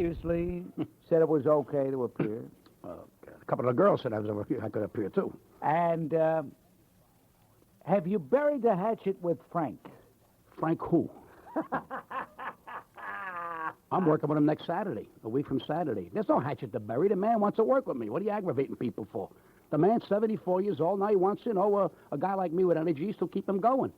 obviously said it was okay to appear. A couple of the girls said I could appear too. And have you buried the hatchet with Frank? Frank who? I'm working with him next Saturday, a week from Saturday. There's no hatchet to bury. The man wants to work with me. What are you aggravating people for? The man's 74 years old. Now he wants, a guy like me with energy to keep him going.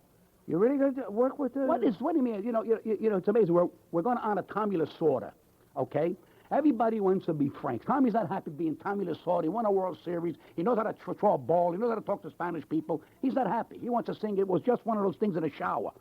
You're really going to work with the... What do you mean? It's amazing. We're going to honor Tommy Lasorda, okay? Everybody wants to be Frank. Tommy's not happy being Tommy Lasorda. He won a World Series. He knows how to throw a ball. He knows how to talk to Spanish people. He's not happy. He wants to sing. It was just one of those things in a shower.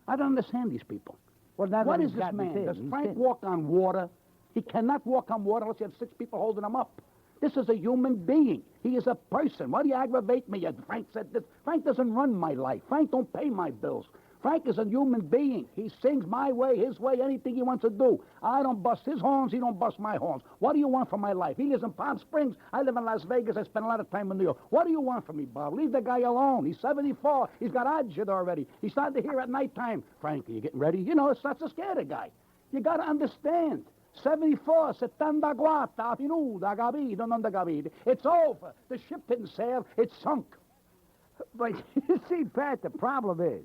I don't understand these people. Well, what is this man? Does Frank walk on water? He cannot walk on water unless you have 6 people holding him up. This is a human being. He is a person. Why do you aggravate me? Frank said this. Frank doesn't run my life. Frank don't pay my bills. Frank is a human being. He sings my way, his way, anything he wants to do. I don't bust his horns. He don't bust my horns. What do you want from my life? He lives in Palm Springs. I live in Las Vegas. I spend a lot of time in New York. What do you want from me, Bob? Leave the guy alone. He's 74. He's got agita already. He's starting to hear at nighttime. Frank, are you getting ready? It's not to scare the guy. You got to understand. 74, 74, finita, capito, non capito. It's over. The ship didn't sail. It sunk. But you see, Pat, the problem is,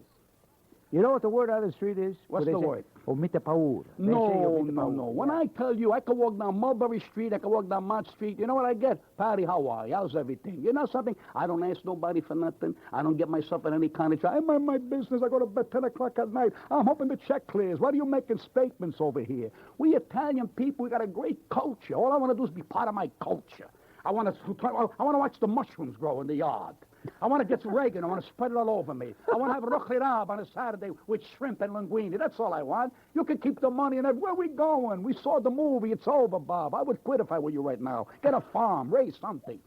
you know what the word on the street is? What's the word? Omite paura. No. When I tell you, I can walk down Mulberry Street, I can walk down Mott Street, you know what I get? Patty, how are you? How's everything? You know something? I don't ask nobody for nothing. I don't get myself in any kind of trouble. I mind my business. I go to bed 10 o'clock at night. I'm hoping the check clears. What are you making statements over here? We Italian people, we got a great culture. All I want to do is be part of my culture. I want to watch the mushrooms grow in the yard. I want to get some Reagan. I want to spread it all over me. I want to have rochlirab on a Saturday with shrimp and linguine. That's all I want. You can keep the money. And where are we going? We saw the movie. It's over, Bob. I would quit if I were you right now. Get a farm. Raise something.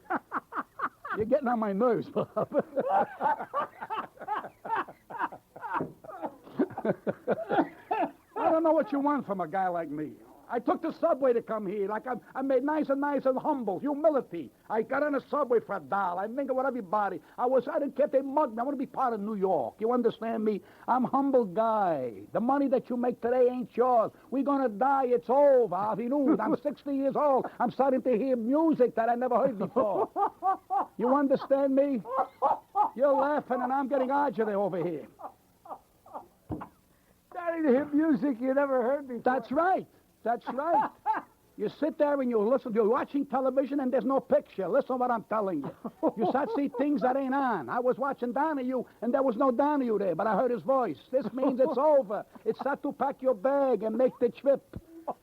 You're getting on my nerves, Bob. I don't know what you want from a guy like me. I took the subway to come here. Like I made nice and humble. Humility. I got on a subway for $1. I mingled with everybody. I didn't care if they mugged me. I want to be part of New York. You understand me? I'm a humble guy. The money that you make today ain't yours. We're going to die. It's over. I'm 60 years old. I'm starting to hear music that I never heard before. You understand me? You're laughing and I'm getting agitated over here. Starting to hear music you never heard before. That's right. That's right. You sit there and you listen. You're watching television and there's no picture. Listen to what I'm telling you. You start to see things that ain't on. I was watching Donahue and there was no Donahue there, but I heard his voice. This means it's over. It's time to pack your bag and make the trip.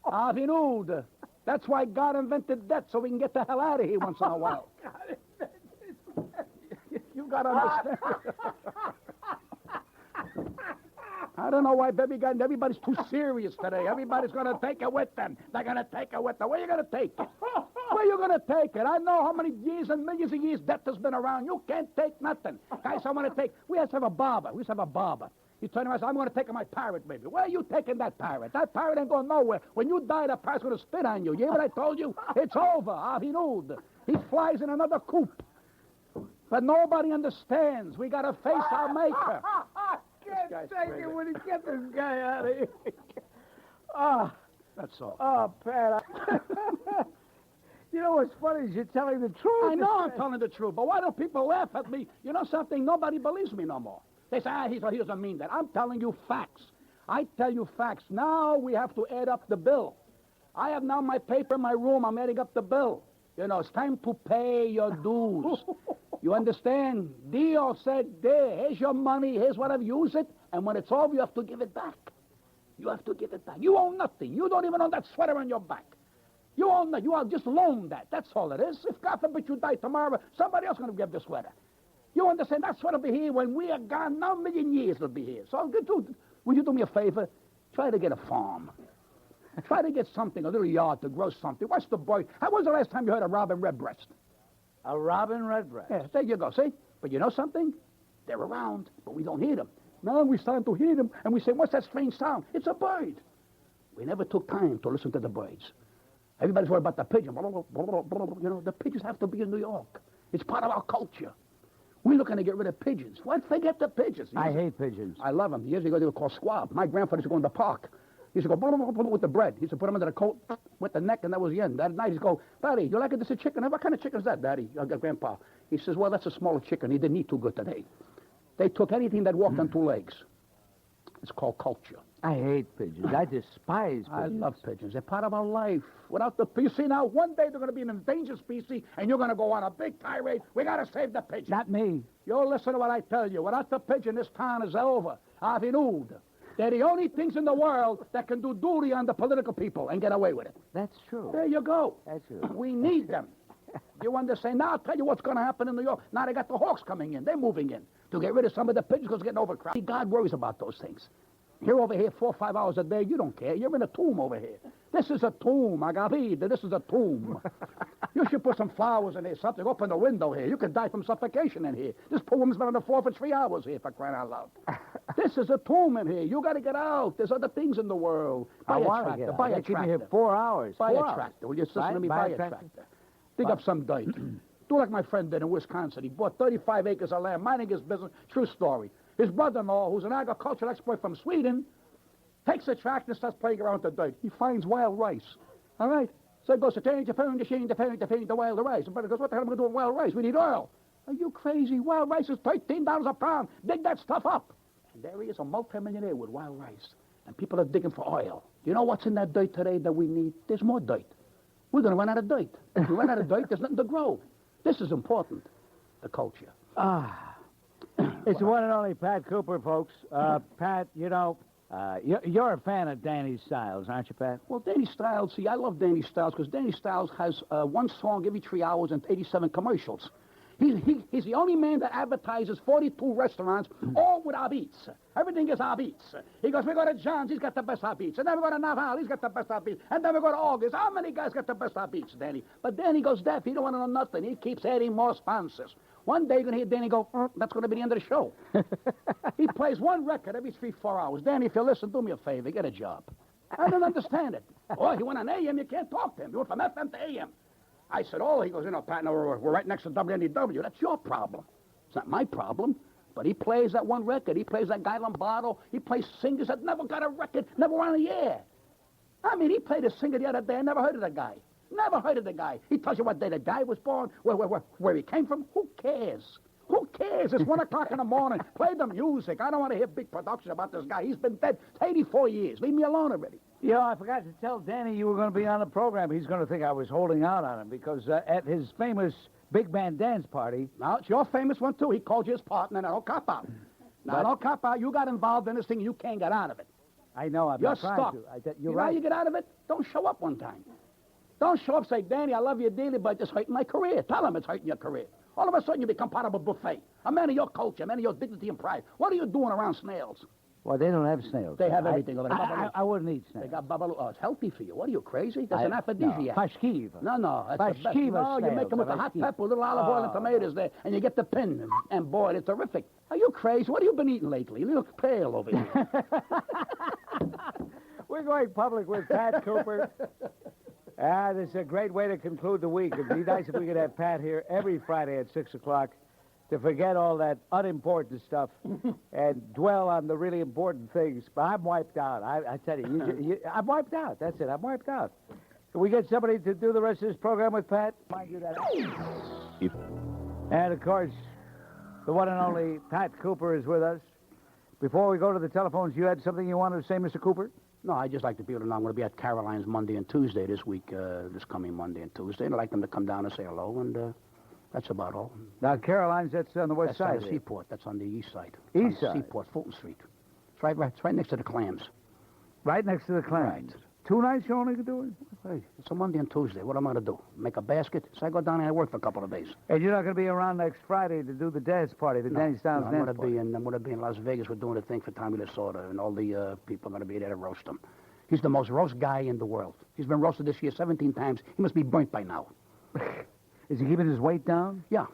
Avinud. That's why God invented death, so we can get the hell out of here once in a while. You got to understand. I don't know why everybody's too serious today. Everybody's going to take it with them. They're going to take it with them. Where are you going to take it? Where are you going to take it? I know how many years and millions of years death has been around. You can't take nothing. Guys, I want to take... We used to have a barber. He told me, I said, I'm going to take my parrot, baby. Where are you taking that parrot? That parrot ain't going nowhere. When you die, that parrot's going to spit on you. You hear what I told you? It's over. Avinud. He flies in another coop. But nobody understands. We got to face our maker. Can't take it when he get this guy out of here. That's all. Oh, Pat. You know what's funny is you're telling the truth. I know I'm telling the truth, but why don't people laugh at me? You know something? Nobody believes me no more. They say, he doesn't mean that. I'm telling you facts. I tell you facts. Now we have to add up the bill. I have now my paper in my room. I'm adding up the bill. It's time to pay your dues. You understand? Dio said, there, here's your money, here's whatever, use it, and when it's over, you have to give it back. You have to give it back. You own nothing. You don't even own that sweater on your back. You own that. You are just loaned that. That's all it is. If God forbid you die tomorrow, somebody else is going to give the sweater. You understand? That sweater will be here when we are gone. Now, a million years it'll be here. So, would you do me a favor? Try to get a farm. Try to get something, a little yard to grow something. What's the boy? How was the last time you heard a robin redbreast? A robin redbreast? Yeah, there you go, see? But you know something? They're around, but we don't hear them. Now we're starting to hear them, and we say, what's that strange sound? It's a bird. We never took time to listen to the birds. Everybody's worried about the pigeon. The pigeons have to be in New York. It's part of our culture. We're looking to get rid of pigeons. What? Forget the pigeons. I hate pigeons. I love them. Years ago, they were called squab. My grandfather used to go in the park. He used to go blah, blah, blah, blah, with the bread. He used to put them under the coat with the neck, and that was the end. That night he'd go, Daddy, you like this a chicken? What kind of chicken is that, Daddy? Grandpa. He says, well, that's a smaller chicken. He didn't eat too good today. They took anything that walked on two legs. It's called culture. I hate pigeons. I despise pigeons. I love pigeons. They're part of our life. Without the, you see now, one day they're going to be an endangered species, and you're going to go on a big tirade. We got to save the pigeon. Not me. You listen to what I tell you. Without the pigeon, this town is over. Avinud. They're the only things in the world that can do duty on the political people and get away with it. That's true. There you go. That's true. We need them. You understand? Now I'll tell you what's going to happen in New York. Now they got the hawks coming in. They're moving in to get rid of some of the pigeons because they're getting overcrowded. God worries about those things. You're over here 4 or 5 hours a day. You don't care. You're in a tomb over here. This is a tomb, Agavida. This is a tomb. You should put some flowers in here, something. Open the window here. You could die from suffocation in here. This poor woman's been on the floor for 3 hours here, for crying out loud. This is a tomb in here. You got to get out. There's other things in the world. Buy a tractor. Buy a Keep me tractor. here 4 hours. Buy 4 a hours. tractor. Will you listen to me? Buy Buy a a tractor. tractor. Dig up some dirt. Do like my friend did in Wisconsin. He bought 35 acres of land, minding his business. True story. His brother-in-law, who's an agricultural expert from Sweden, takes a tractor and starts playing around with the dirt. He finds wild rice. All right? So he goes to change the wild rice. And brother goes, what the hell am I going to do with wild rice? We need oil. Are you crazy? Wild rice is $13 a pound. Dig that stuff up. And there he is, a multimillionaire with wild rice. And people are digging for oil. Do you know what's in that dirt today that we need? There's more dirt. We're going to run out of dirt. If we run out of dirt, there's nothing to grow. This is important, the culture. It's the one and only Pat Cooper, folks. Pat, you know, you're a fan of Danny Styles, aren't you, Pat? Well, Danny Styles, see, I love Danny Styles because Danny Styles has one song every 3 hours and 87 commercials. He's the only man that advertises 42 restaurants, all with Arbitz. Everything is Arbitz. He goes, we go to John's, he's got the best Arbitz. And then we go to Naval, he's got the best Arbitz. And then we go to August. How many guys got the best Arbitz, Danny? But Danny goes deaf. He don't want to know nothing. He keeps adding more sponsors. One day you're going to hear Danny go, that's going to be the end of the show. He plays one record every 3, 4 hours. Danny, if you listen, do me a favor, get a job. I don't understand it. Oh, he went on AM, you can't talk to him. You went from FM to AM. I said, oh, he goes, you know, Pat, no, we're right next to WNEW. That's your problem. It's not my problem. But he plays that one record. He plays that guy Lombardo. He plays singers that never got a record, never were on the air. I mean, he played a singer the other day. I never heard of the guy. Never heard of the guy. He tells you what day the guy was born, where he came from. Who cares? Who cares? It's 1 o'clock in the morning. Play the music. I don't want to hear big production about this guy. He's been dead 84 years. Leave me alone already. You know, I forgot to tell Danny you were going to be on the program. He's going to think I was holding out on him because at his famous big band dance party... Now, it's your famous one, too. He called you his partner. Now, don't cop out. Now, don't cop out. You got involved in this thing. You can't get out of it. I know. You're not trying stuck. to. You're right. How you get out of it? Don't show up one time. Don't show up and say, Danny, I love you dearly, but it's hurting my career. Tell him it's hurting your career. All of a sudden, you become part of a buffet. A man of your culture, a man of your dignity and pride. What are you doing around snails? Well, they don't have snails. They have everything over there. I wouldn't eat snails. They got babalu. Oh, it's healthy for you. What are you, crazy? That's an aphrodisiac. Pashkiva. No, that's the best. Pashkiva No, you make them with the hot pepper, a little olive oil and tomatoes there, and you get the pin. And boy, it's terrific. Are you crazy? What have you been eating lately? You look pale over here. We're going public with Pat Cooper. This is a great way to conclude the week. It'd be nice if we could have Pat here every Friday at 6 o'clock to forget all that unimportant stuff and dwell on the really important things. But I'm wiped out. I tell you, I'm wiped out. That's it. I'm wiped out. Can we get somebody to do the rest of this program with Pat? Mind you that. And, of course, the one and only Pat Cooper is with us. Before we go to the telephones, you had something you wanted to say, Mr. Cooper? No, I just like the people to know I'm going to be at Caroline's Monday and Tuesday this week, this coming Monday and Tuesday. And I'd like them to come down and say hello, and that's about all. Now, Caroline's, that's on the west side. That's on the Seaport. That's on the east side. East side? Seaport, Fulton Street. It's right next to the Clams. Right next to the Clams. Right. 2 nights you're only doing? Hey, it's a Monday and Tuesday. What am I going to do? Make a basket? So I go down and I work for a couple of days. And you're not going to be around next Friday to do the dance party, the Danny Styles dance party? I'm going to be in Las Vegas. We're doing a thing for Tommy Lasorda, and all the people are going to be there to roast him. He's the most roast guy in the world. He's been roasted this year 17 times. He must be burnt by now. Is he keeping his weight down? Yeah.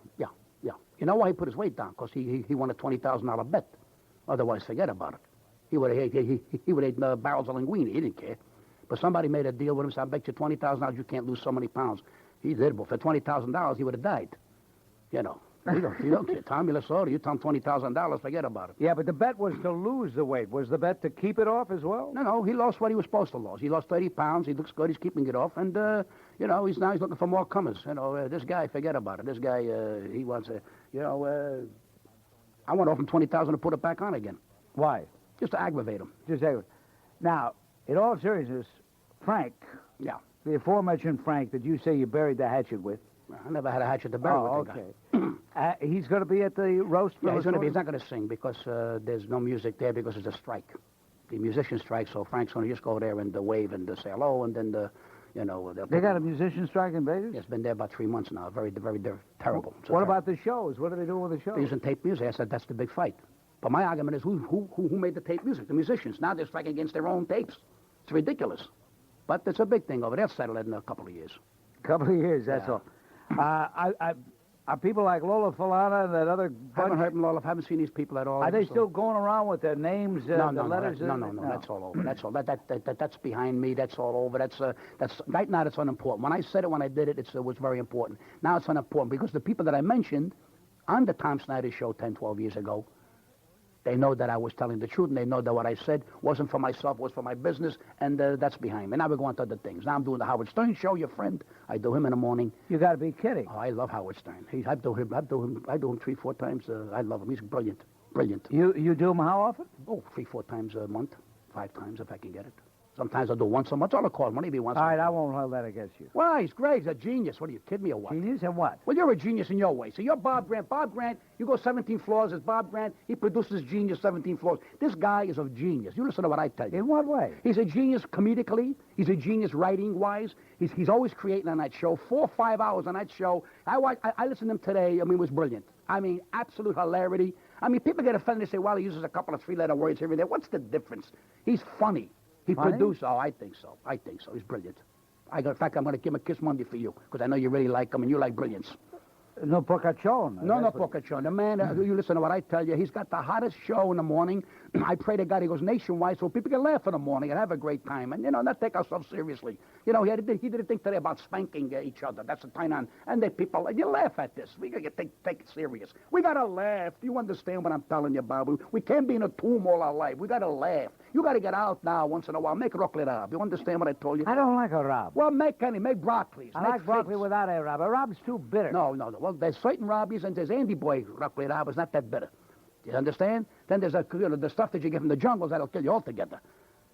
You know why he put his weight down? Because he won a $20,000 bet. Otherwise, forget about it. He would have ate barrels of linguine. He didn't care. But somebody made a deal with him, said, I bet you $20,000 you can't lose so many pounds. He did, but for $20,000 he would have died. You know, You don't care. Tommy Lasorda, you tell him $20,000, forget about it. Yeah, but the bet was to lose the weight. Was the bet to keep it off as well? No, he lost what he was supposed to lose. He lost 30 pounds. He looks good. He's keeping it off. And, he's looking for more comers. This guy, forget about it. This guy, he wants I want to offer him $20,000 to put it back on again. Why? Just to aggravate him. Now, in all seriousness, Frank, the aforementioned Frank that you say you buried the hatchet with. I never had a hatchet to bury with the guy. He's going to be at the roast? Yeah, he's not going to sing because there's no music there because it's a strike. The musician strike, so Frank's going to just go there and wave and say hello, and then they got a musician strike in Vegas? It's been there about 3 months now. Very, very terrible. What about the shows? What are they doing with the shows? They're using tape music. I said that's the big fight. But my argument is who made the tape music? The musicians. Now they're striking against their own tapes. It's ridiculous. But it's a big thing over there. They'll settle it in a couple of years. Couple of years, that's all. Are people like Lola Falana and that other bunch? I haven't heard from Lola. I haven't seen these people at all. Are they still going around with their names, the letters? No. That's all over. That's all. That's behind me. That's all over. That's right now. It's unimportant. When I said it, when I did it, it was very important. Now it's unimportant because the people that I mentioned on the Tom Snyder show 10, 12 years ago, they know that I was telling the truth, and they know that what I said wasn't for myself, was for my business, and that's behind me. Now we're going to other things. Now I'm doing the Howard Stern show, your friend. I do him in the morning. You got to be kidding. Oh, I love Howard Stern. I do him 3, 4 times. I love him. He's brilliant. Brilliant. You do him how often? Oh, 3, 4 times a month. 5 times if I can get it. Sometimes I'll do once a month. I'll call him. Maybe once. All right, I won't hold that against you. Why? He's great. He's a genius. What are you, kidding me or what? Genius and what? Well, you're a genius in your way. So you're Bob Grant. Bob Grant, you go 17 floors as Bob Grant. He produces genius 17 floors. This guy is a genius. You listen to what I tell you. In what way? He's a genius comedically. He's a genius writing-wise. He's always creating on that show. 4 or 5 hours on that show. I listened to him today. I mean, it was brilliant. I mean, absolute hilarity. I mean, people get offended. They say, well, he uses a couple of 3-letter words here and there. What's the difference? He's funny. He produced. Oh, I think so. He's brilliant. In fact, I'm going to give him a kiss Monday for you because I know you really like him and you like brilliance. No Pocachon. No Pocachon. The man, you listen to what I tell you, he's got the hottest show in the morning. I pray to God he goes nationwide so people can laugh in the morning and have a great time and, not take ourselves seriously. He did a thing today about spanking each other. That's the time on. And the people, you laugh at this. We got to take it serious. We got to laugh. Do you understand what I'm telling you, Bob? We can't be in a tomb all our life. We got to laugh. You got to get out now once in a while. Make rocklet rab. You understand what I told you? I don't like a rab. Well, make broccoli. I like broccoli without a rab. A rab's too bitter. No. Well, there's certain rabbies and there's Andy Boy rocklet rab. It's not that bitter. You understand? Then there's the stuff that you get from the jungles that'll kill you altogether.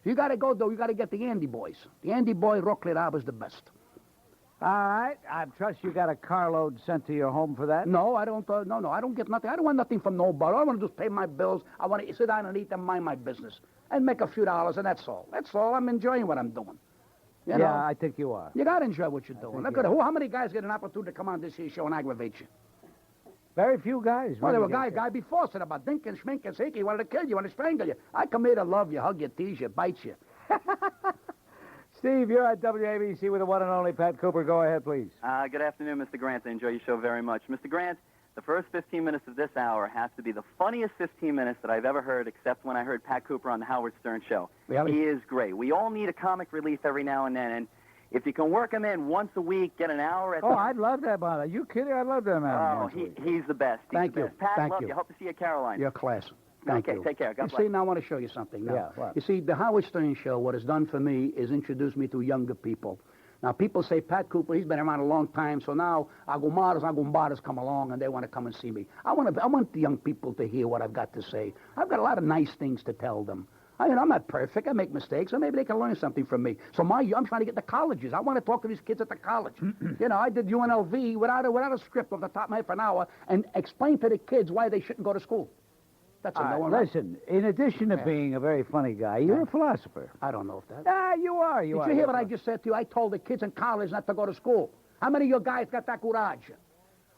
You got to go, though. You got to get the Andy Boys. The Andy Boy rocklet rab is the best. All right. I trust you got a carload sent to your home for that? No, I don't. No, I don't get nothing. I don't want nothing from nobody. All I want to do is pay my bills. I want to sit down and eat and mind my business and make a few dollars, and that's all. That's all. I'm enjoying what I'm doing. You know? I think you are. You got to enjoy what you're doing. Look at it. How many guys get an opportunity to come on this here show and aggravate you? Very few guys. Well, there were a guy before said about Dink and Schmink and Siki. He wanted to kill you, wanted to strangle you. I come here to love you, hug you, tease you, bite you. Steve, you're at WABC with the one and only Pat Cooper. Go ahead, please. Good afternoon, Mr. Grant. I enjoy your show very much. Mr. Grant, the first 15 minutes of this hour has to be the funniest 15 minutes that I've ever heard, except when I heard Pat Cooper on the Howard Stern show. Really? He is great. We all need a comic relief every now and then, and if you can work him in once a week, get an hour at I'd love that, man. Are you kidding? I'd love that, man. Oh, he's the best. Thank you. Pat, Thank love you. Hope to see you at Caroline. You're class. Thank you. Take care. God You bless. see, now I want to show you something. Now, Yeah, what? You see, the Howard Stern show, what it's done for me is introduce me to younger people. Now, people say, Pat Cooper, he's been around a long time, so now Agumbadas come along, and they want to come and see me. I want the young people to hear what I've got to say. I've got a lot of nice things to tell them. I'm not perfect. I make mistakes, so maybe they can learn something from me. So I'm trying to get to colleges. I want to talk to these kids at the college. I did UNLV without a script off the top of my head for an hour and explain to the kids why they shouldn't go to school. That's a no one. Listen, in addition to being a very funny guy, you're a philosopher. I don't know if that. You are. Did you hear what I just said to you? I told the kids in college not to go to school. How many of you guys got that courage?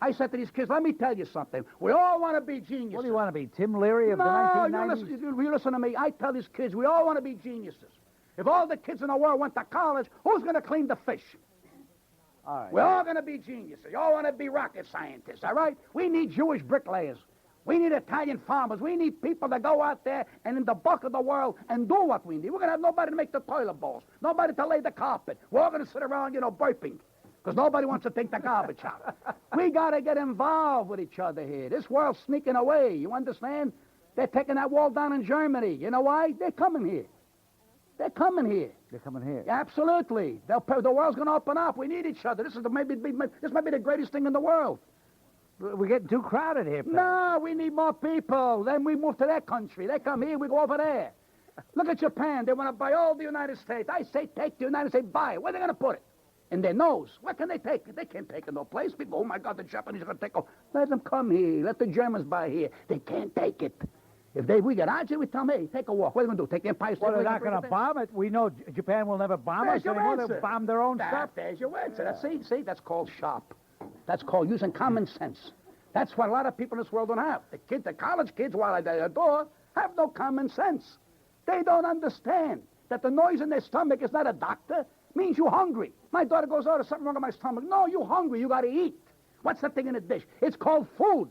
I said to these kids, let me tell you something. We all want to be geniuses. What do you want to be, Tim Leary of the 1990s? You listen to me. I tell these kids, we all want to be geniuses. If all the kids in the world went to college, who's going to clean the fish? All right. We're all going to be geniuses. You all want to be rocket scientists, all right? We need Jewish bricklayers. We need Italian farmers. We need people that go out there and in the bulk of the world and do what we need. We're going to have nobody to make the toilet bowls, nobody to lay the carpet. We're all going to sit around, burping. because nobody wants to take the garbage out. We got to get involved with each other here. This world's sneaking away. You understand? They're taking that wall down in Germany. You know why? They're coming here. They're coming here. They're coming here. Absolutely. The world's going to open up. We need each other. This might be the greatest thing in the world. We're getting too crowded here, Pat. No, we need more people. Then we move to their country. They come here, we go over there. Look at Japan. They want to buy all the United States. I say take the United States, buy it. Where are they going to put it? In their nose. Where can they take it? They can't take it no place. People, oh, my God, the Japanese are going to take it. Let them come here. Let the Germans buy here. They can't take it. If we get Archie, we tell them, hey, take a walk. What are they going to do? Take the Empire State? Well, they're not going to bomb it. We know Japan will never bomb us anymore. They'll bomb their own stuff. There's your answer. See, that's called sharp. That's called using common sense. That's what a lot of people in this world don't have. The college kids, while they adore, have no common sense. They don't understand that the noise in their stomach is not a doctor. It means you're hungry. My daughter goes, oh, there's something wrong with my stomach. No, you're hungry. You got to eat. What's that thing in the dish? It's called food.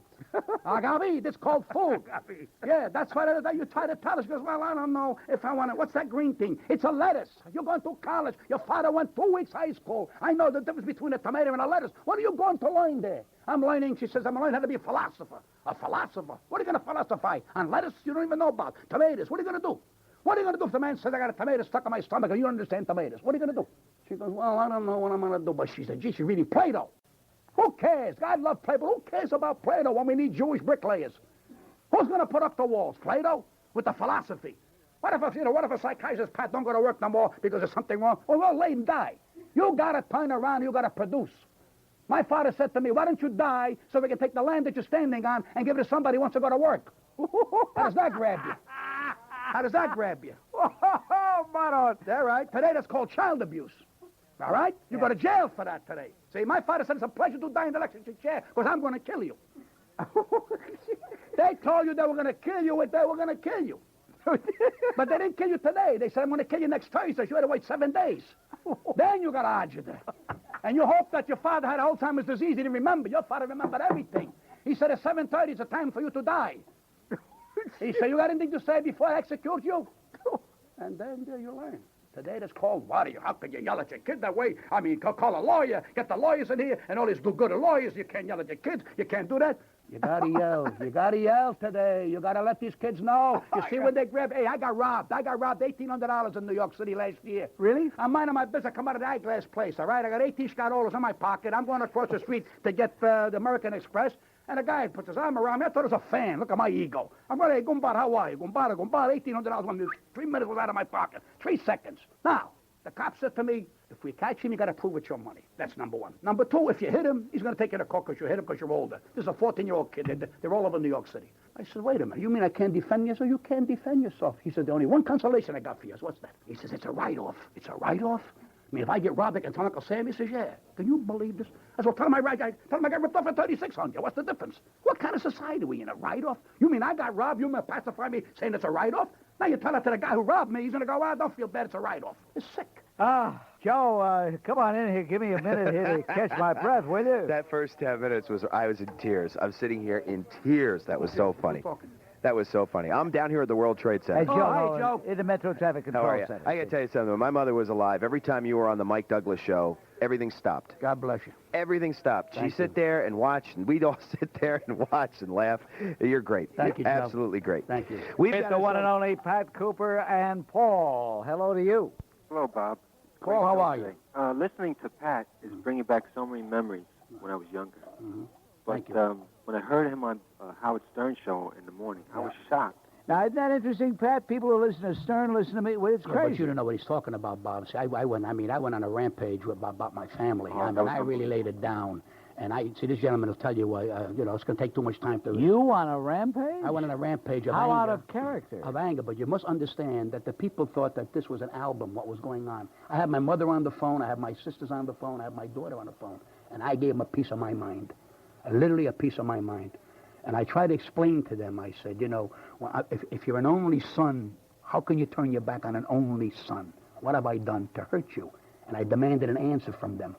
Agavi, it's called food. Yeah, that's what you try to tell us. She goes, well, I don't know if I want it. What's that green thing? It's a lettuce. You're going to college. Your father went 2 weeks high school. I know the difference between a tomato and a lettuce. What are you going to learn there? I'm learning, she says, I'm learning how to be a philosopher. A philosopher? What are you going to philosophize? On lettuce you don't even know about. Tomatoes, what are you going to do? What are you going to do if the man says I got a tomato stuck in my stomach and you don't understand tomatoes? What are you going to do? She goes, well, I don't know what I'm going to do. But she said, gee, she's reading Plato. Who cares? God loves Plato, but who cares about Plato when we need Jewish bricklayers? Who's going to put up the walls? Plato? With the philosophy. What if a psychiatrist, Pat, don't go to work no more because there's something wrong? Well, we'll lay and die. You got to turn around. You got to produce. My father said to me, why don't you die so we can take the land that you're standing on and give it to somebody who wants to go to work? How does that grab you? How does that grab you? Oh, Maron. All right. Today that's called child abuse. All right? You go to jail for that today. See, my father said it's a pleasure to die in the electric chair because I'm going to kill you. They told you they were going to kill you if they were going to kill you. But they didn't kill you today. They said, I'm going to kill you next Thursday. You had to wait 7 days. Then you got to argue there. And you hope that your father had Alzheimer's disease. He didn't remember. Your father remembered everything. He said at 7:30 is the time for you to die. He said, you got anything to say before I execute you? And then you learn. Today that's called worry. How can you yell at your kid that way? I mean, call a lawyer, get the lawyers in here, and all these good lawyers. You can't yell at your kids. You can't do that. You got to yell. You got to yell today. You got to let these kids know. You see when they grab, hey, I got robbed. I got robbed $1,800 in New York City last year. Really? I'm minding my business. I come out of the eyeglass place, all right? I got $18 in my pocket. I'm going across the street to get the American Express. And a guy puts his arm around me. I thought it was a fan. Look at my ego. I'm going, hey, Gumbar, how are you? Gumbar, $1,800. 3 minutes was out of my pocket. 3 seconds. Now, the cop said to me, if we catch him, you got to prove it's your money. That's number one. Number two, if you hit him, he's going to take you to court because you hit him because you're older. This is a 14-year-old kid. They're all over New York City. I said, wait a minute. You mean I can't defend yourself? You can't defend yourself. He said, the only one consolation I got for you is what's that? He says, it's a write-off. It's a write-off? I mean, if I get robbed, I can tell Uncle Sam. He says, yeah. Can you believe this? I said, well, tell him I got ripped off for $3,600. What's the difference? What kind of society are we in? A write-off? You mean I got robbed? You mean pacify me saying it's a write-off? Now you tell it to the guy who robbed me. He's going to go, don't feel bad. It's a write-off. It's sick. Joe, come on in here. Give me a minute here to catch my breath, will you? That first 10 minutes I was in tears. I'm sitting here in tears. That was so funny. That was so funny. I'm down here at the World Trade Center. Hey, Joe, in the Metro Traffic Control Center. I got to tell you something. When my mother was alive, every time you were on the Mike Douglas show, everything stopped. God bless you. Everything stopped. She'd sit there and watch, and we'd all sit there and watch and laugh. You're great. Thank you, Joe. Absolutely great. Thank you. It's the one and only Pat Cooper and Paul. Hello to you. Hello, Bob. Paul, how are you? Listening to Pat is bringing back so many memories when I was younger. Mm-hmm. But Thank you. when I heard him on Howard Stern show in the morning, I was shocked. Now, isn't that interesting, Pat? People who listen to Stern listen to me. Well, it's crazy. But you don't know what he's talking about, Bob. See, I went on a rampage about my family. Oh, I really laid it down. And this gentleman will tell you why, it's going to take too much time to... You on a rampage? I went on a rampage of How anger. out of character? Of anger, but you must understand that the people thought that this was an album, what was going on. I had my mother on the phone, I had my sisters on the phone, I had my daughter on the phone, and I gave them a piece of my mind, literally a piece of my mind. And I tried to explain to them, I said, if you're an only son, how can you turn your back on an only son? What have I done to hurt you? And I demanded an answer from them.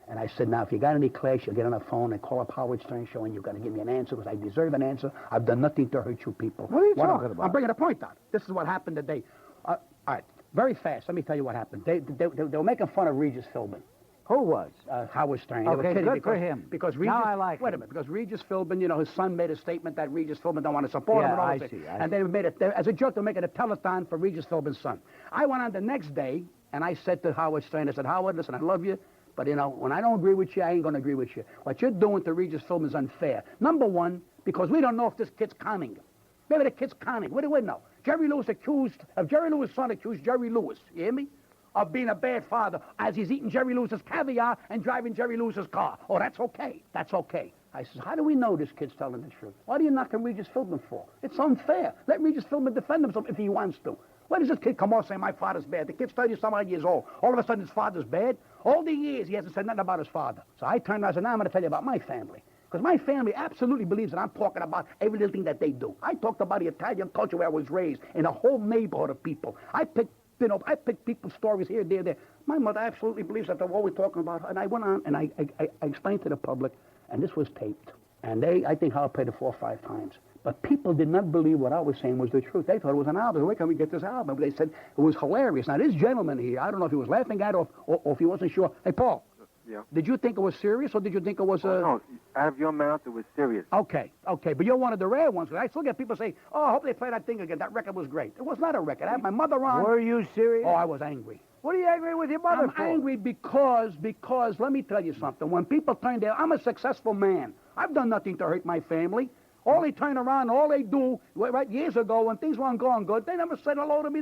And I said, now, if you got any clash, you'll get on the phone and call up Howard Stern Show, and you've got to give me an answer because I deserve an answer. I've done nothing to hurt you people. What are you talking about? I'm bringing a point out. This is what happened today. All right, very fast. Let me tell you what happened. They were making fun of Regis Philbin. Who was? Howard Stern. They were Okay, kidding good because, for him. Because Regis, Now I like wait him. a minute, because Regis Philbin, his son made a statement that Regis Philbin don't want to support him. Yeah, And all I this see, thing. I And see. they made it, as a joke, they're making a telethon for Regis Philbin's son. I went on the next day, and I said to Howard Stern, I said, Howard, listen, I love you, but, when I don't agree with you, I ain't going to agree with you. What you're doing to Regis Philbin is unfair. Number one, because we don't know if this kid's conning. Maybe the kid's conning. What do we know? Jerry Lewis son accused Jerry Lewis, you hear me, of being a bad father as he's eating Jerry Lewis's caviar and driving Jerry Lewis's car. Oh, that's okay. That's okay. I says, how do we know this kid's telling the truth? What are you knocking Regis Philbin for? It's unfair. Let Regis Philbin defend himself if he wants to. Why does this kid come off saying my father's bad? The kid's 30-some-odd years old. All of a sudden his father's bad? All the years he hasn't said nothing about his father. So I turned around and said, now I'm going to tell you about my family. Because my family absolutely believes that I'm talking about every little thing that they do. I talked about the Italian culture where I was raised in a whole neighborhood of people. I picked people's stories here, there. My mother absolutely believes that they're always talking about her. And I went on and I explained to the public, and this was taped. And I think Howard played it 4 or 5 times. But people did not believe what I was saying was the truth. They thought it was an album. Where can we get this album? They said it was hilarious. Now, this gentleman here, I don't know if he was laughing at it or if he wasn't sure. Hey, Paul. Yeah. Did you think it was serious, or did you think it was No, out of your mouth, it was serious. Okay, but you're one of the rare ones. I still get people say, oh, I hope they play that thing again. That record was great. It was not a record. I had my mother on. Were you serious? Oh, I was angry. What are you angry with your mother for? I'm angry because, let me tell you something. When people turn down, I'm a successful man. I've done nothing to hurt my family. All they turn around, all they do, right, years ago when things weren't going good, they never said hello to me.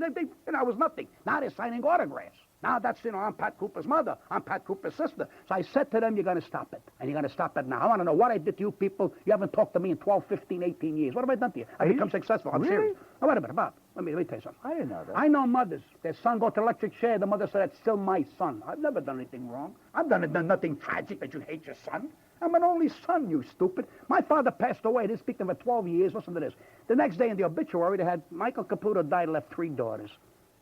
I was nothing. Now they're signing autographs. Now that's, I'm Pat Cooper's mother. I'm Pat Cooper's sister. So I said to them, you're going to stop it. And you're going to stop it now. I want to know what I did to you people. You haven't talked to me in 12, 15, 18 years. What have I done to you? I've become successful. I'm Really? serious. Oh, wait a minute, Bob. Let me tell you something. I didn't know that. I know mothers. Their son go to electric chair. The mother said, that's still my son. I've never done anything wrong. I've done nothing tragic that you hate your son. I'm an only son, you stupid. My father passed away. I didn't speak to him for 12 years. Listen to this. The next day in the obituary, they had Michael Caputo died and left 3 daughters.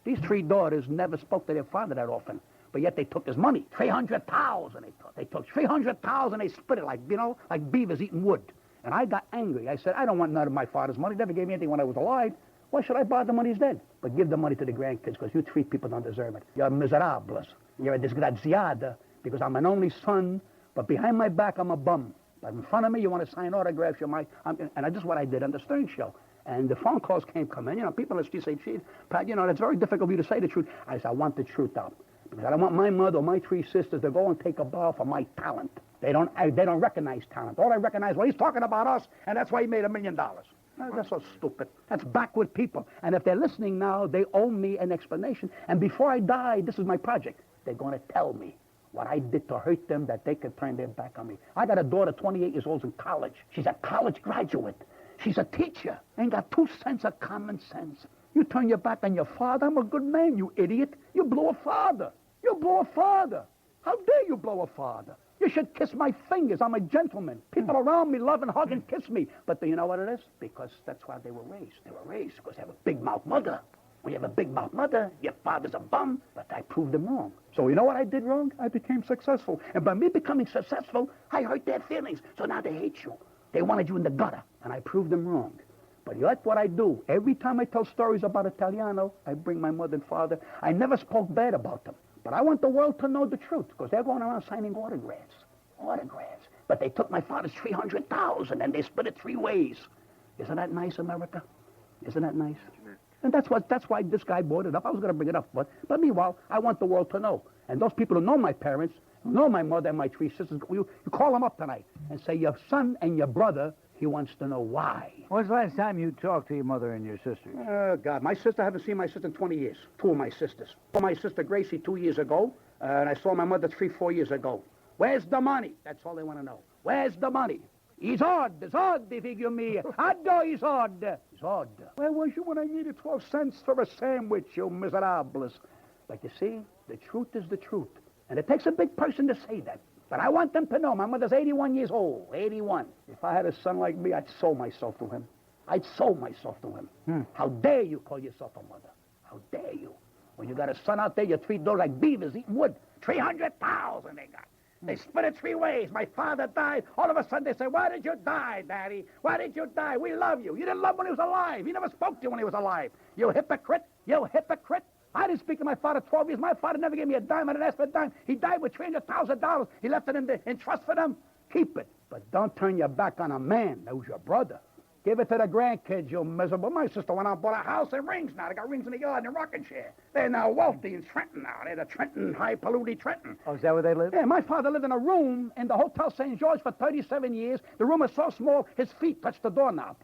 These 3 daughters never spoke to their father that often. But yet they took his money. $300,000 they took. $300,000, they split it like beavers eating wood. And I got angry. I said, I don't want none of my father's money. He never gave me anything when I was alive. Why should I bother when he's dead? But give the money to the grandkids, because you treat people don't deserve it. You're miserables. You're a disgraziata, because I'm an only son, but behind my back, I'm a bum. But in front of me, you want to sign autographs. And that's just what I did on the Stern Show. And the phone calls come in. People in the street say, gee, Pat, it's very difficult for you to say the truth. I said, I want the truth out. Because I don't want my mother or my 3 sisters to go and take a bow for my talent. They don't recognize talent. All they recognize, well, he's talking about us, and that's why he made $1 million. That's so stupid. That's backward people. And if they're listening now, they owe me an explanation. And before I die, this is my project. They're going to tell me what I did to hurt them, that they could turn their back on me. I got a daughter, 28 years old, in college. She's a college graduate. She's a teacher. Ain't got 2 cents of common sense. You turn your back on your father. I'm a good man, you idiot. You blow a father. You blow a father. How dare you blow a father? You should kiss my fingers. I'm a gentleman. People around me love and hug and kiss me. But you know what it is? Because that's why they were raised. They were raised because they have a big-mouth mother. When you have a big-mouth mother, your father's a bum. But I proved them wrong. So you know what I did wrong? I became successful. And by me becoming successful, I hurt their feelings. So now they hate you. They wanted you in the gutter. And I proved them wrong. But you like what I do. Every time I tell stories about Italiano, I bring my mother and father. I never spoke bad about them. But I want the world to know the truth, because they're going around signing autographs. Autographs. But they took my father's $300,000 and they split it 3 ways. Isn't that nice, America? Isn't that nice? And that's why this guy brought it up. I was going to bring it up, but meanwhile, I want the world to know. And those people who know my parents, who know my mother and my 3 sisters, you call them up tonight and say, your son and your brother, he wants to know why. When's the last time you talked to your mother and your sisters? Oh, God. My sister, I haven't seen my sister in 20 years. 2 of my sisters. I saw my sister Gracie 2 years ago, and I saw my mother 3, 4 years ago. Where's the money? That's all they want to know. Where's the money? He's odd, figure me. Addo, he's odd. He's odd. Where was you when I needed 12 cents for a sandwich, you miserables? But you see, the truth is the truth. And it takes a big person to say that. But I want them to know my mother's 81 years old. 81. If I had a son like me, I'd sold myself to him. I'd sold myself to him. How dare you call yourself a mother? How dare you? When you got a son out there, you treat those like beavers eating wood. 300,000 they got. They split it 3 ways. My father died. All of a sudden they say, why did you die, Daddy? Why did you die? We love you. You didn't love him when he was alive. He never spoke to you when he was alive. You hypocrite. You hypocrite. I didn't speak to my father 12 years. My father never gave me a dime. I didn't ask for a dime. He died with $300,000. He left it in trust for them. Keep it. But don't turn your back on a man that was your brother. Give it to the grandkids, you miserable. My sister went out and bought a house and rings now. They got rings in the yard and a rocking chair. They're now wealthy in Trenton now. They're the Trenton, high-polluted Trenton. Oh, is that where they live? Yeah, my father lived in a room in the Hotel St. George for 37 years. The room was so small, his feet touched the doorknob.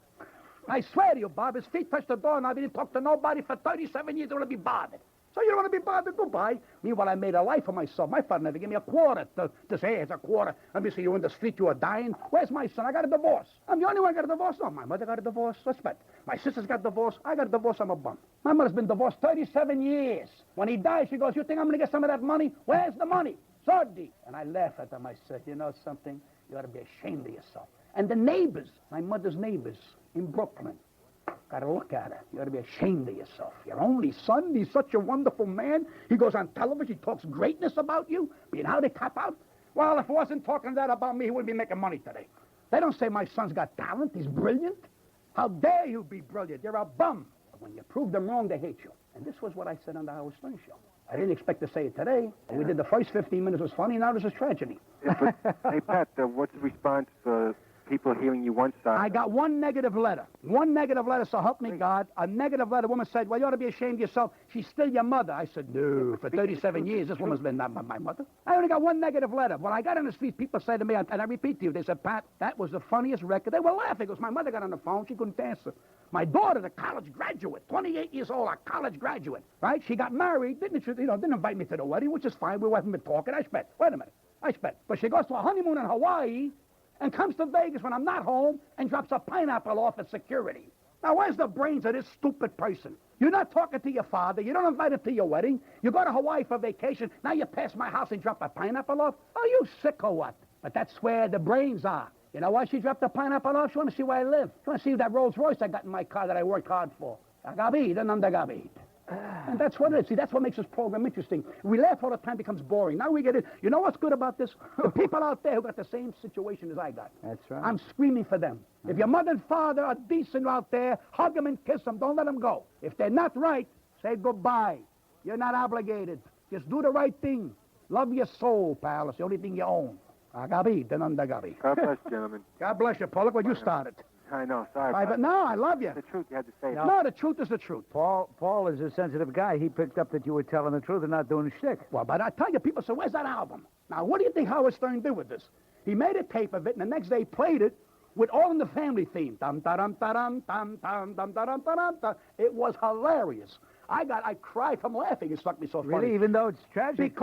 I swear to you, Bob, his feet touched the doorknob. He didn't talk to nobody for 37 years. He wouldn't be bothered. So you don't want to be bothered? Goodbye. Meanwhile, I made a life for myself. My father never gave me a quarter to say, hey, it's a quarter. Let me see you in the street. You are dying. Where's my son? I got a divorce. I'm the only one who got a divorce. No, my mother got a divorce. Respect. My sister's got a divorce. I got a divorce. I'm a bum. My mother's been divorced 37 years. When he died, she goes, you think I'm going to get some of that money? Where's the money? Sordi. And I laugh at them. I said, you know something? You ought to be ashamed of yourself. And the neighbors, my mother's neighbors in Brooklyn, got to look at her. You ought to be ashamed of yourself. Your only son, he's such a wonderful man. He goes on television, he talks greatness about you, being how they cop out. Well, if he wasn't talking that about me, he wouldn't be making money today. They don't say my son's got talent, he's brilliant. How dare you be brilliant? You're a bum. But when you prove them wrong, they hate you. And this was what I said on the Howard Stern Show. I didn't expect to say it today. We did the first 15 minutes was funny, now this is tragedy. Yeah, but, hey, Pat, what's the response for people hearing you one side? I got one negative letter. One negative letter, so help me God. A negative letter. Woman said, well, you ought to be ashamed of yourself. She's still your mother. I said, no. For 37 years, this woman's been not my mother. I only got one negative letter. When I got on the street, people said to me, and I repeat to you, they said, Pat, that was the funniest record. They were laughing because my mother got on the phone. She couldn't answer. My daughter's a college graduate, 28 years old, a college graduate, right? She got married, didn't invite me to the wedding, which is fine. We haven't been talking. I spent. Wait a minute. But she goes to a honeymoon in Hawaii and comes to Vegas when I'm not home and drops a pineapple off at security. Now, where's the brains of this stupid person? You're not talking to your father. You don't invite him to your wedding. You go to Hawaii for vacation. Now you pass my house and drop a pineapple off? Are you sick or what? But that's where the brains are. You know why she dropped the pineapple off? She want to see where I live. She want to see that Rolls Royce I got in my car that I worked hard for. Agabid and undergabid. And that's what it is. See, that's what makes this program interesting. We laugh all the time, it becomes boring. Now we get it. You know what's good about this? The people out there who got the same situation as I got. That's right. I'm screaming for them. If your mother and father are decent out there, hug them and kiss them. Don't let them go. If they're not right, say goodbye. You're not obligated. Just do the right thing. Love your soul, pal. It's the only thing you own. Agabid and undergabid. God bless, gentlemen. God bless you, Paul. Look what you started. I know, sorry. But no, I love you. The truth, you had to say it. No, the truth is the truth. Paul is a sensitive guy. He picked up that you were telling the truth and not doing shtick. Well, but I tell you, people say, where's that album? Now, what do you think Howard Stern did with this? He made a tape of it, and the next day played it with All in the Family theme. Dum, da-dum, da-dum, dum, dum, dum, da-dum, da-dum, da. It was hilarious. I cried from laughing. It struck me so funny. Really, even though it's tragic?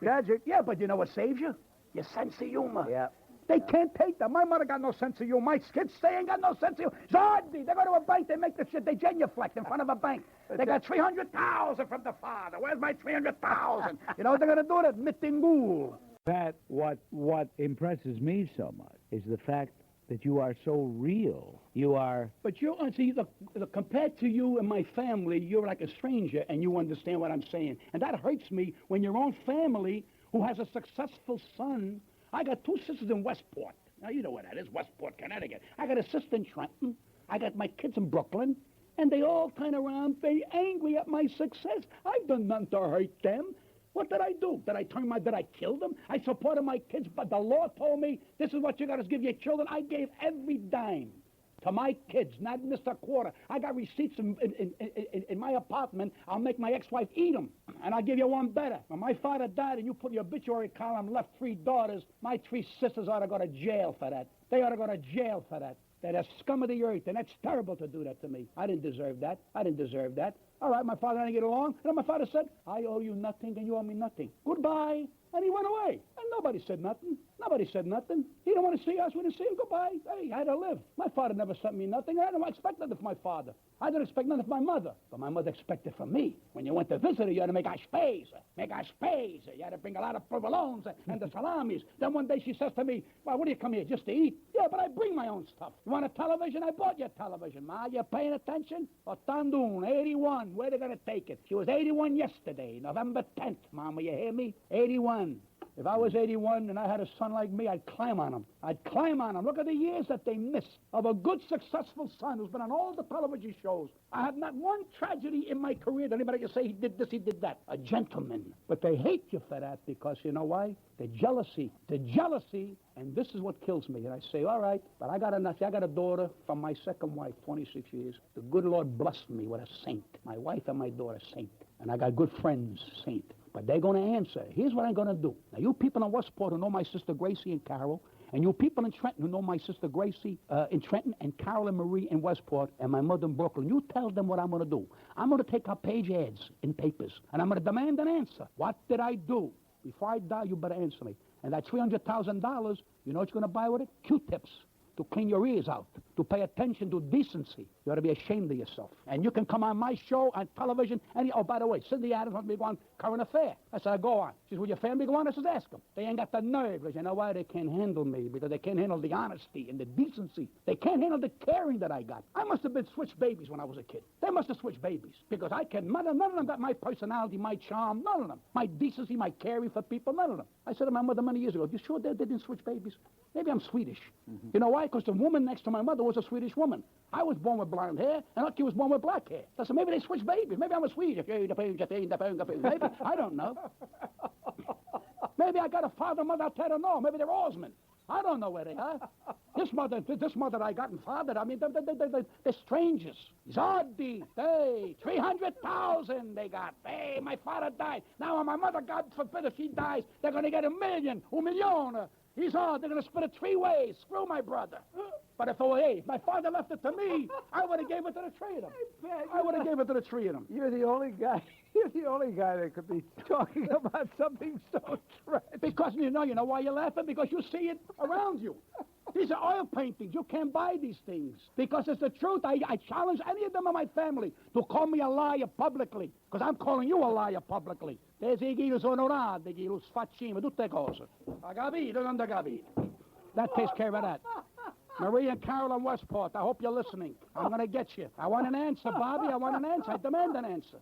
Tragic. Yeah, but you know what saves you? Your sense of humor. Yeah. They can't take that. My mother got no sense of humor. My kids say ain't got no sense of humor. Zardi, they go to a bank, they make the shit, they genuflect in front of a bank. They got 300,000 from the father. Where's my 300,000? You know what they're going to do? That mittingul. Pat, what impresses me so much is the fact that you are so real. You are... But you see, compared to you and my family, you're like a stranger, and you understand what I'm saying. And that hurts me when your own family, who has a successful son... I got two sisters in Westport. Now, you know where that is, Westport, Connecticut. I got a sister in Trenton. I got my kids in Brooklyn. And they all turn around very angry at my success. I've done nothing to hurt them. What did I do? Did I kill them? I supported my kids, but the law told me this is what you got to give your children. I gave every dime to my kids, not Mr. Quarter. I got receipts in my apartment. I'll make my ex-wife eat them, and I'll give you one better. When my father died and you put your obituary column, left 3 daughters, my 3 sisters ought to go to jail for that. They ought to go to jail for that. They're the scum of the earth, and that's terrible to do that to me. I didn't deserve that. All right, my father and I get along, and then my father said, I owe you nothing, and you owe me nothing. Goodbye. And he went away. And nobody said nothing. He didn't want to see us. We didn't see him. Goodbye. Hey, I had to live. My father never sent me nothing. I didn't expect nothing from my father. I didn't expect nothing from my mother. But my mother expected from me. When you went to visit her, you had to make a space. You had to bring a lot of provolones and the salamis. Then one day she says to me, well, what do you come here, just to eat? Yeah, but I bring my own stuff. You want a television? I bought you a television. Ma, you paying attention? Otandun, 81. Where they going to take it? She was 81 yesterday, November 10th. Mama, you hear me? 81. If I was 81 and I had a son like me, I'd climb on him. I'd climb on him. Look at the years that they missed of a good, successful son who's been on all the television shows. I have not one tragedy in my career that anybody can say he did this, he did that. A gentleman. But they hate you for that because you know why? The jealousy, and this is what kills me. And I say, all right, but I got a daughter from my second wife, 26 years. The good Lord blessed me with a saint. My wife and my daughter, saint. And I got good friends, saint. But they're going to answer. Here's what I'm going to do. Now, you people in Westport who know my sister Gracie and Carol, and you people in Trenton who know my sister Gracie in Trenton and Carol and Marie in Westport and my mother in Brooklyn, you tell them what I'm going to do. I'm going to take our page ads in papers, and I'm going to demand an answer. What did I do? Before I die, you better answer me. And that $300,000, you know what you're going to buy with it? Q-tips to clean your ears out, to pay attention to decency. You ought to be ashamed of yourself. And you can come on my show, on television, oh, by the way, Cindy Adams wants me to go on Current Affair. I said, go on. She said, will your family go on? I said, ask them. They ain't got the nerve, because you know why? They can't handle me, because they can't handle the honesty and the decency. They can't handle the caring that I got. I must have been switched babies when I was a kid. They must have switched babies, because none of them got my personality, my charm, none of them. My decency, my caring for people, none of them. I said to my mother many years ago, you sure they didn't switch babies? Maybe I'm Swedish. Mm-hmm. You know why? Because the woman next to my mother was a Swedish woman. I was born with blonde hair, and Lucky was born with black hair. I said, maybe they switched babies. Maybe I'm a Swedish. Maybe, I don't know. Maybe I got a father, mother, I don't know. Maybe they're Osmond. I don't know where they are. This mother I got and father, I mean, they're strangers. Zardi, hey, 300,000 they got. Hey, my father died. Now when my mother, God forbid, if she dies, they're going to get $1 million. He's on. They're going to split it 3 ways. Screw my brother. But if my father left it to me, I would have gave it to the 3 of them. I would have gave it to the 3 of them. You're the only guy. You're the only guy that could be talking about something so tragic. Because you know why you're laughing? Because you see it around you. These are oil paintings. You can't buy these things. Because it's the truth. I challenge any of them in my family to call me a liar publicly. Because I'm calling you a liar publicly. Desiderius onoradigilus facciamo tutte cose. Ha capito, non ha capito? That takes care of that. Maria and Carol and Westport, I hope you're listening. I'm going to get you. I want an answer, Bobby. I want an answer. I demand an answer.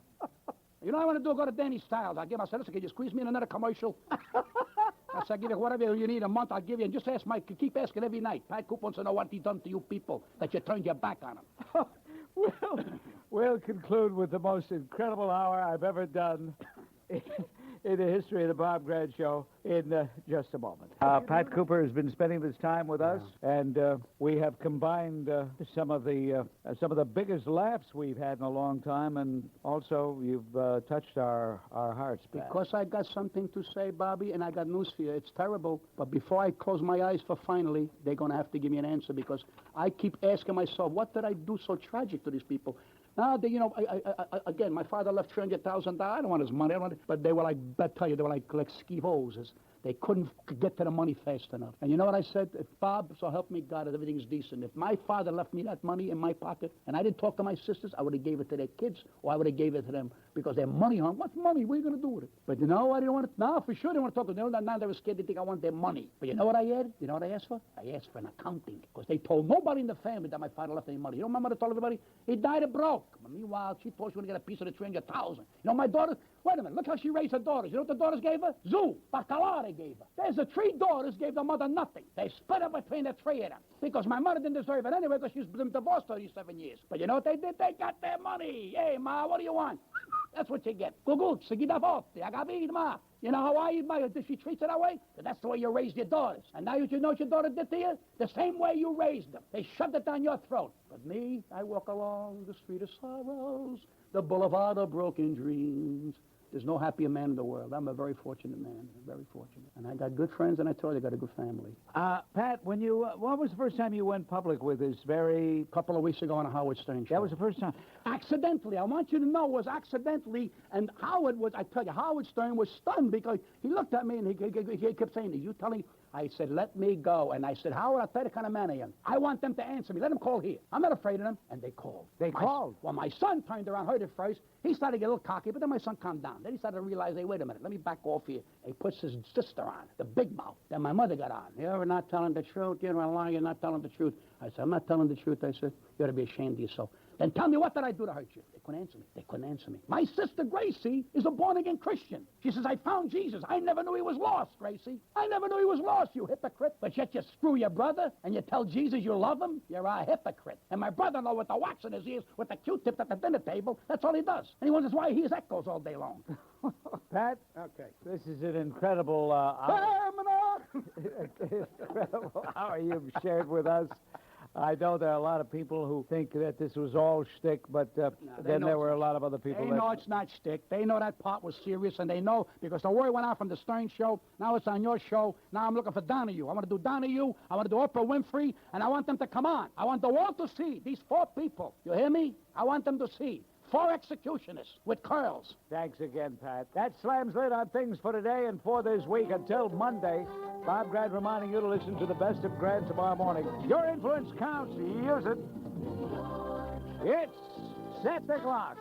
You know what I want to do? Go to Danny Styles. I'll give him, I said, listen, can you squeeze me in another commercial? I said, I'll give you whatever you need a month, I'll give you. And just ask Mike, keep asking every night. Pat Coop wants to know what he done to you people, that you turned your back on him. We'll conclude with the most incredible hour I've ever done in the history of the Bob Grant Show in just a moment. Pat Cooper has been spending this time with us, and we have combined some of the biggest laughs we've had in a long time, and also you've touched our hearts, Pat. Because I got something to say, Bobby, and I got news for you. It's terrible, but before I close my eyes for finally, they're going to have to give me an answer, because I keep asking myself, what did I do so tragic to these people? Now, again, my father left $300,000. I don't want his money. But they were like, I tell you, they were like skivos. They couldn't get to the money fast enough. And you know what I said? If Bob, so help me God, everything's decent. If my father left me that money in my pocket and I didn't talk to my sisters, I would have gave it to their kids, or I would have gave it to them because they're money hungry. What money? What are you going to do with it? But you know, I didn't want to. No, for sure they want to talk to them. Now they were scared. They think I want their money. But you know what I had? You know what I asked for? I asked for an accounting, because they told nobody in the family that my father left any money. You know, my mother told everybody he died of broke. But meanwhile, she thought she was going to get a piece of the $300,000. You know, my daughter. Wait a minute, look how she raised her daughters. You know what the daughters gave her? Zoo, bacalao they gave her. There's the 3 daughters gave their mother nothing. They split up between the 3 of them. Because my mother didn't deserve it anyway, because she's been divorced 37 years. But you know what they did? They got their money. Hey, Ma, what do you want? That's what you get. Gugu, seguida forte, agabid, Ma. You know how she treats it that way? That's the way you raised your daughters. And now you know what your daughter did to you? The same way you raised them. They shoved it down your throat. But me, I walk along the street of sorrows, the boulevard of broken dreams. There's no happier man in the world. I'm a very fortunate man, very fortunate. And I got good friends, and I told you I got a good family. Pat, when you, what was the first time you went public with this couple of weeks ago on a Howard Stern show. That was the first time? Accidentally. I want you to know it was accidentally, and Howard was, I tell you, Howard Stern was stunned, because he looked at me and he kept saying, are you telling? I said, let me go. And I said, Howard, I'll tell you the kind of man I am. I want them to answer me. Let them call here. I'm not afraid of them. And they called. They called? Well, my son turned around, heard it first. He started to get a little cocky, but then my son calmed down. Then he started to realize, hey, wait a minute, let me back off here. He puts his sister on, the big mouth. Then my mother got on. You're not telling the truth. You're a liar. You're not telling the truth. I said, I'm not telling the truth. I said, you ought to be ashamed of yourself. Then tell me, what did I do to hurt you? They couldn't answer me. They couldn't answer me. My sister Gracie is a born-again Christian. She says, I found Jesus. I never knew he was lost, Gracie. I never knew he was lost, you hypocrite. But yet you screw your brother and you tell Jesus you love him? You're a hypocrite. And my brother-in-law with the wax in his ears, with the Q-tip at the dinner table, that's all he does. And he wonders why he hears echoes all day long. Pat, Okay. this is an incredible incredible hour you've shared with us. I know there are a lot of people who think that this was all shtick, but then there were a lot of other people They that... know it's not shtick. They know that part was serious, and they know because the word went out from the Stern Show. Now it's on your show. Now I'm looking for Donahue. I want to do Donahue. I want to do Oprah Winfrey, and I want them to come on. I want the world to see these 4 people. You hear me? I want them to see 4 executionists with curls. Thanks again, Pat. That slams lid on things for today and for this week. Until Monday, Bob Grant reminding you to listen to the best of Grant tomorrow morning. Your influence counts. Use it. It's Set the Clock.